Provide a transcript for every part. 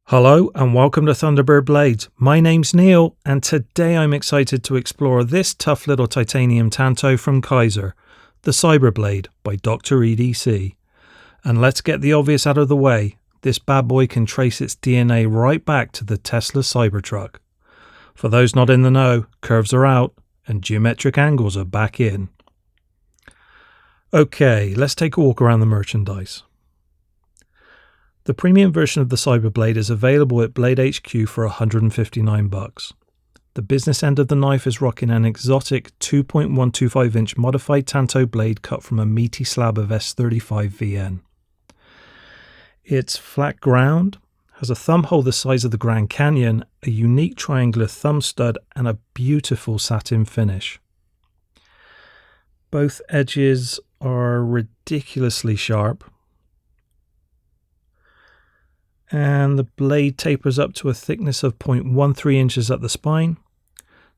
Hello and welcome to Thunderbird Blades. My name's Neil and today I'm excited to explore this tough little titanium tanto from Kizer, the Cyber Blade by Doctor EDC. And let's get the obvious out of the way, this bad boy can trace its DNA right back to the Tesla Cybertruck. For those not in the know, curves are out and geometric angles are back in. Okay, let's take a walk around the merchandise. The premium version of the Cyber Blade is available at Blade HQ for $159. The business end of the knife is rocking an exotic 2.125-inch modified tanto blade cut from a meaty slab of S35 VN. It's flat ground, has a thumb hole the size of the Grand Canyon, a unique triangular thumb stud, and a beautiful satin finish. Both edges are ridiculously sharp, and the blade tapers up to a thickness of 0.13 inches at the spine,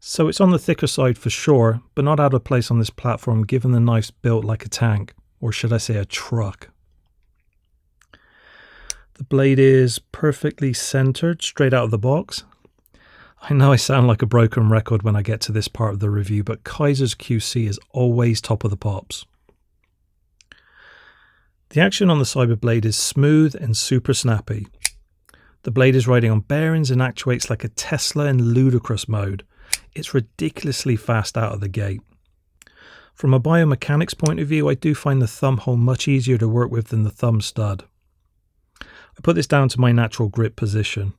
so it's on the thicker side for sure, but not out of place on this platform given the knife's built like a tank, or should I say a truck. The blade is perfectly centered straight out of the box. I know I sound like a broken record when I get to this part of the review, but Kizer's QC is always top of the pops. The action on the Cyber Blade is smooth and super snappy. The blade is riding on bearings and actuates like a Tesla in ludicrous mode. It's ridiculously fast out of the gate. From a biomechanics point of view, I do find the thumb hole much easier to work with than the thumb stud. I put this down to my natural grip position.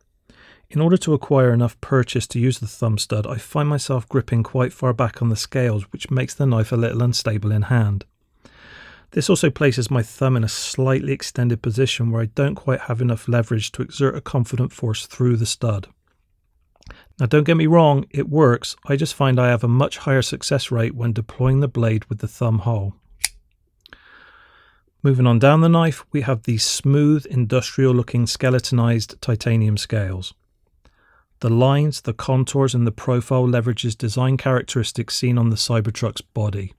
In order to acquire enough purchase to use the thumb stud, I find myself gripping quite far back on the scales, which makes the knife a little unstable in hand. This also places my thumb in a slightly extended position where I don't quite have enough leverage to exert a confident force through the stud. Now don't get me wrong, it works, I just find I have a much higher success rate when deploying the blade with the thumb hole. Moving on down the knife, we have these smooth, industrial looking skeletonized titanium scales. The lines, the contours and the profile leverages design characteristics seen on the Cybertruck's body.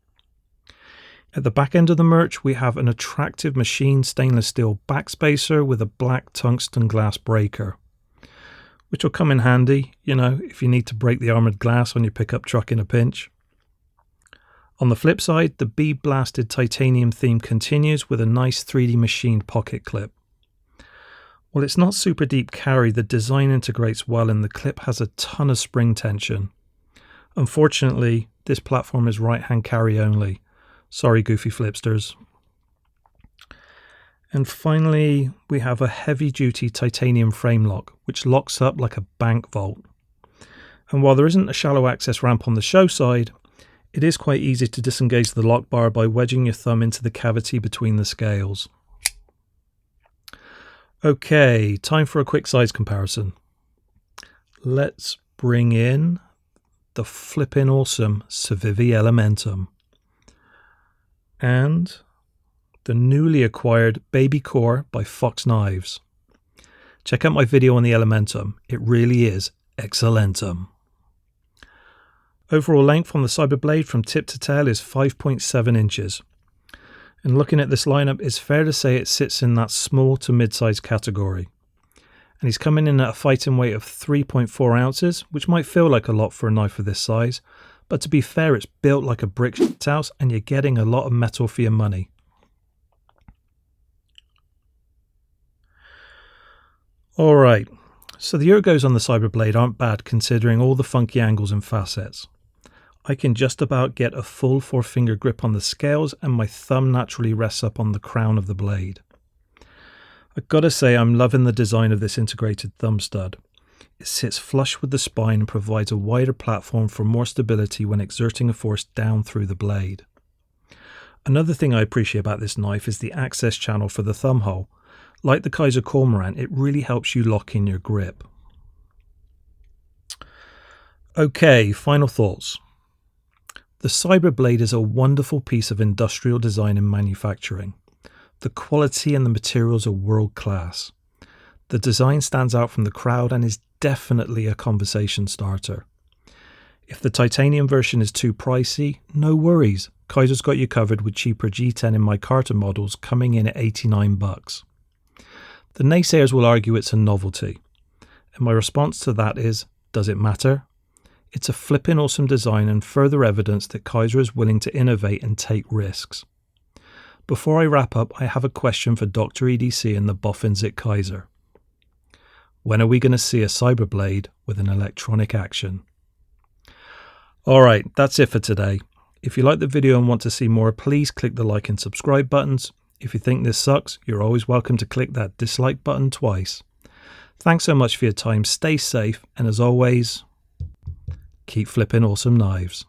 At the back end of the merch, we have an attractive machined stainless steel backspacer with a black tungsten glass breaker, which will come in handy, if you need to break the armoured glass on your pickup truck in a pinch. On the flip side, the bead-blasted titanium theme continues with a nice 3D machined pocket clip. While it's not super deep carry, the design integrates well and the clip has a ton of spring tension. Unfortunately, this platform is right-hand carry only. Sorry, goofy flipsters. And finally, we have a heavy-duty titanium frame lock, which locks up like a bank vault. And while there isn't a shallow access ramp on the show side, it is quite easy to disengage the lock bar by wedging your thumb into the cavity between the scales. Okay, time for a quick size comparison. Let's bring in the flippin' awesome Civivi Elementum and the newly acquired Baby Core by Fox Knives. Check out my video on the Elementum, it really is excellentum. Overall length on the Cyber Blade from tip to tail is 5.7 inches. And looking at this lineup, it's fair to say it sits in that small to mid-size category. And he's coming in at a fighting weight of 3.4 ounces, which might feel like a lot for a knife of this size, but to be fair, it's built like a brick house and you're getting a lot of metal for your money. Alright, so the ergos on the Cyber Blade aren't bad considering all the funky angles and facets. I can just about get a full 4-finger grip on the scales and my thumb naturally rests up on the crown of the blade. I've got to say I'm loving the design of this integrated thumb stud. It sits flush with the spine and provides a wider platform for more stability when exerting a force down through the blade. Another thing I appreciate about this knife is the access channel for the thumb hole. Like the Kizer Cormorant, it really helps you lock in your grip. Okay, final thoughts. The Cyber Blade is a wonderful piece of industrial design and manufacturing. The quality and the materials are world class. The design stands out from the crowd and is definitely a conversation starter. If the titanium version is too pricey, no worries. Kizer's got you covered with cheaper G10 and micarta models coming in at $89. The naysayers will argue it's a novelty. And my response to that is, does it matter? It's a flippin' awesome design and further evidence that Kizer is willing to innovate and take risks. Before I wrap up, I have a question for Doctor EDC and the boffins at Kizer. When are we going to see a Cyber Blade with an electronic action? Alright, that's it for today. If you like the video and want to see more, please click the like and subscribe buttons. If you think this sucks, you're always welcome to click that dislike button twice. Thanks so much for your time, stay safe, and as always, keep flipping awesome knives.